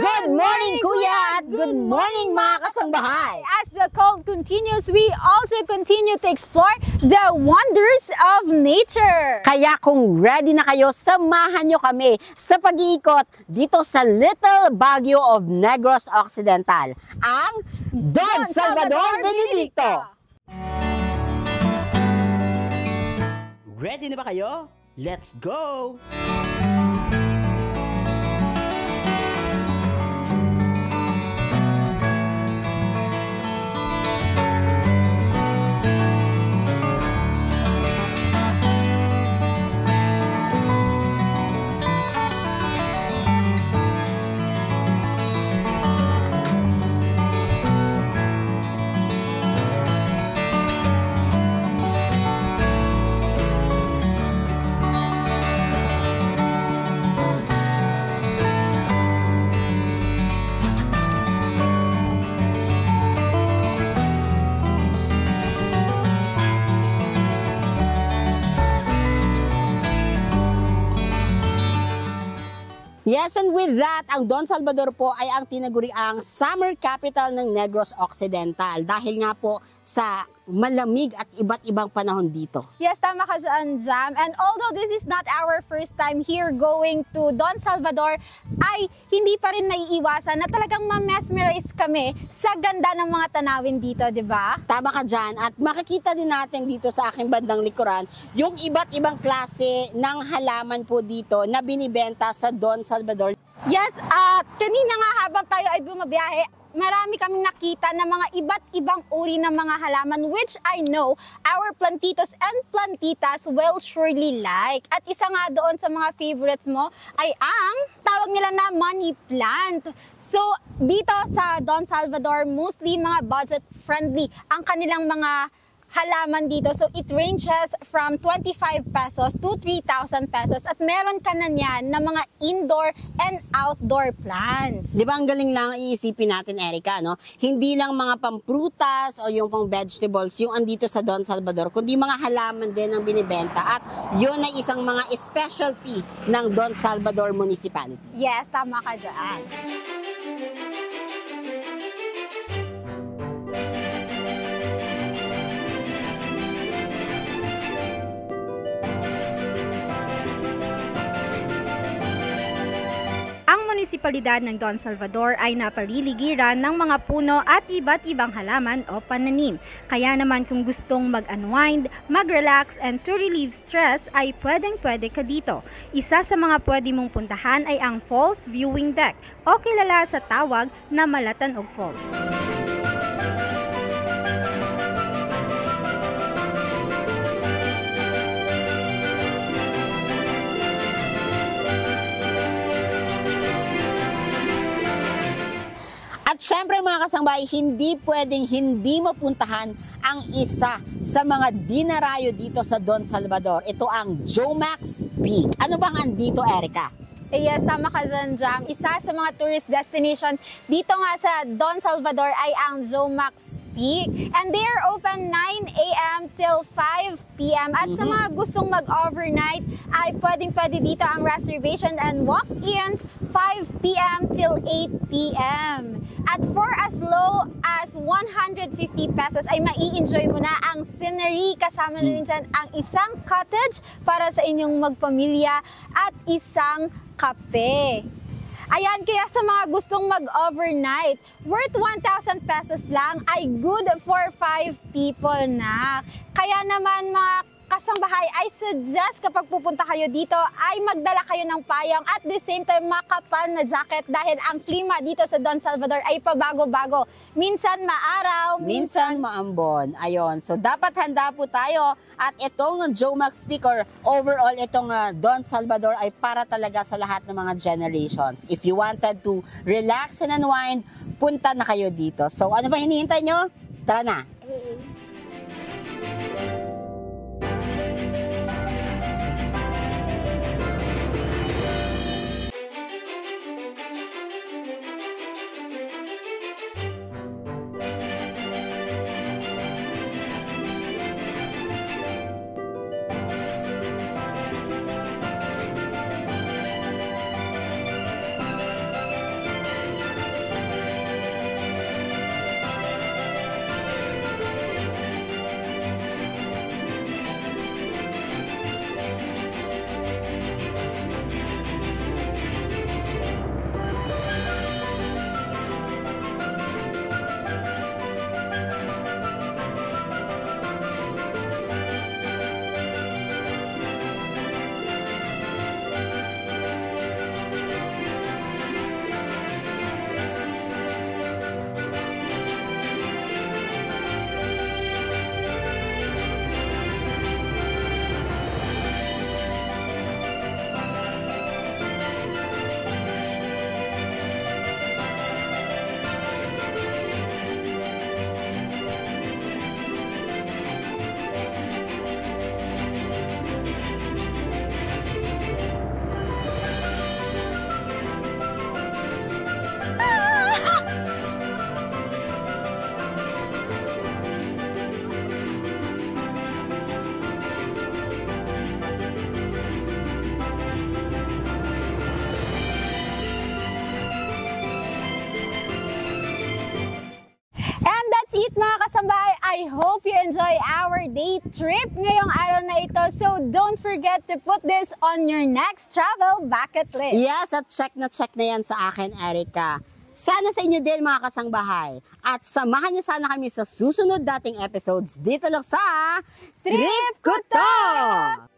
Good morning, Kuya! At good morning, mga kasangbahay! As the cold continues, we also continue to explore the wonders of nature. Kaya kung ready na kayo, samahan nyo kami sa pag-iikot dito sa Little Baguio of Negros Occidental, ang Don Salvador Benedicto! Ready na ba kayo? Let's go! Yes, and with that, ang Don Salvador po ay ang tinaguriang summer capital ng Negros Occidental dahil nga po sa malamig at iba't ibang panahon dito. Yes, tama ka dyan, Jam. And although this is not our first time here going to Don Salvador, ay hindi pa rin naiiwasan na talagang ma-mesmerize kami sa ganda ng mga tanawin dito, di ba? Tama ka dyan. At makikita din natin dito sa aking bandang likuran yung iba't ibang klase ng halaman po dito na binibenta sa Don Salvador. Yes, kanina nga habang tayo ay bumabiyahe, marami kaming nakita na mga iba't ibang uri ng mga halaman which I know our plantitos and plantitas will surely like. At isa nga doon sa mga favorites mo ay ang tawag nila na money plant. So dito sa Don Salvador, mostly mga budget friendly ang kanilang mga halaman dito. So it ranges from 25 pesos to 3,000 pesos at meron ka na niyan na mga indoor and outdoor plants. Di ba ang galing lang iisipin natin, Erica, no? Hindi lang mga pamprutas o yung pang vegetables yung andito sa Don Salvador, kundi mga halaman din ang binibenta at yun ay isang mga specialty ng Don Salvador Municipality. Yes, tama ka dyan. Ang munisipalidad ng Don Salvador ay napaliligiran ng mga puno at iba't ibang halaman o pananim. Kaya naman kung gustong mag-unwind, mag-relax and to relieve stress ay pwedeng-pwede ka dito. Isa sa mga pwede mong puntahan ay ang Falls Viewing Deck o kilala sa tawag na Malatanog Falls. At syempre mga kasangbahay, hindi pwedeng hindi mapuntahan ang isa sa mga dinarayo dito sa Don Salvador. Ito ang Jomax Peak. Ano bang andito, Erica? Yes, tama ka dyan, Jam. Isa sa mga tourist destination dito nga sa Don Salvador ay ang Jomax Peak. And they are open 9 a.m. till 5 p.m. At sa mga gustong mag-overnight ay pwedeng-pwede dito ang reservation and walk-ins 5 p.m. till 8 p.m. At for as low as 150 pesos ay mai-enjoy mo na ang scenery. Kasama na rin dyan ang isang cottage para sa inyong magpamilya at isang kape. Ayan, kaya sa mga gustong mag-overnight, worth 1,000 pesos lang ay good for 5 people na. Kaya naman mga kasangbahay, I suggest kapag pupunta kayo dito ay magdala kayo ng payong at the same time makapal na jacket dahil ang klima dito sa Don Salvador ay pabago-bago. Minsan maaraw, minsan maambon. Ayon, so dapat handa po tayo at itong Jomax Peak or overall itong Don Salvador ay para talaga sa lahat ng mga generations. If you wanted to relax and unwind, punta na kayo dito. So ano ba hinihintay nyo? Tara na! Alright mga kasambahay, I hope you enjoy our day trip ngayong araw na ito. So don't forget to put this on your next travel bucket list. Yes, at check na yan sa akin, Erica. Sana sa inyo din mga kasangbahay. At samahan niyo sana kami sa susunod dating episodes dito lang sa Trip ko to!